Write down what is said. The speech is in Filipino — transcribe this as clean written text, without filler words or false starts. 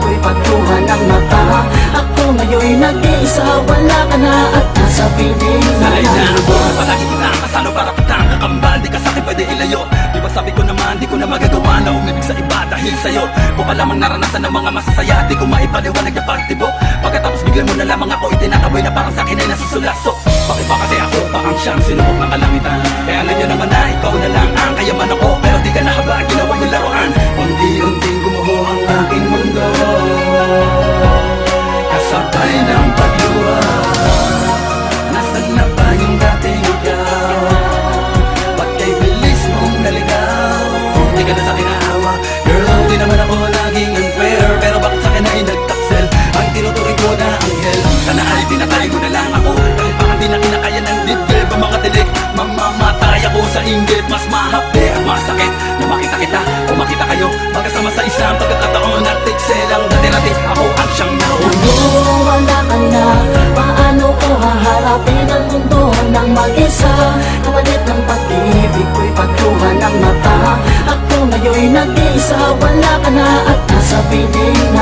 ko'y pagkuha ng mata. Ako ngayon'y nag-iisa, wala ka na at nasa piling na ako. Palagi kitang kasano para kitang kakambal. Di ka sa'kin pwede ilayo. Di ba sabi ko naman, di ko na magagawa na umibig sa iba dahil sa'yo. Kung pa lamang naranasan ng mga masasaya, di ko maipaliwanag na pagtibok. Pagkatapos biglan mo na lamang ako itinataboy na parang sa'kin ay nasusulasok. Bakit ba kasi ako pa ang siyang sinubok ng kalangitan? Kaya alam nyo naman na ikaw na lang ang kayaman ako. Pero di ka na haba, ginawa yung laruan. Unti-unting gumuho ang aking mundo, kasabay ng pagluha. Nasaan na ba yung dating ikaw? Ba't kay bilis mong naligaw? Di ka na sa'kin naawa. Girl, di naman ako laging unfair, pero bakit sa'kin ay nagtaksel ang tinuturing ko na anghel? Sana ay tinatay mo na lang ako, dahil baka di na kinakaya ng dibdib ang mga tilik. Mamamatay ako sa inggit, mas mahapde at masakit na makita kita o makita kayo magkasama sa isang pagkakataon at tiksel ang dati-dati. Ako ang siyang naroon. Kung wala ka na, paano ko haharapin ang mundo ng mag-isa? Kapalit ng pag-ibig ko'y pagkuha ng mata. Ako ngayon'y nag-iisa, wala ka na at nasa piling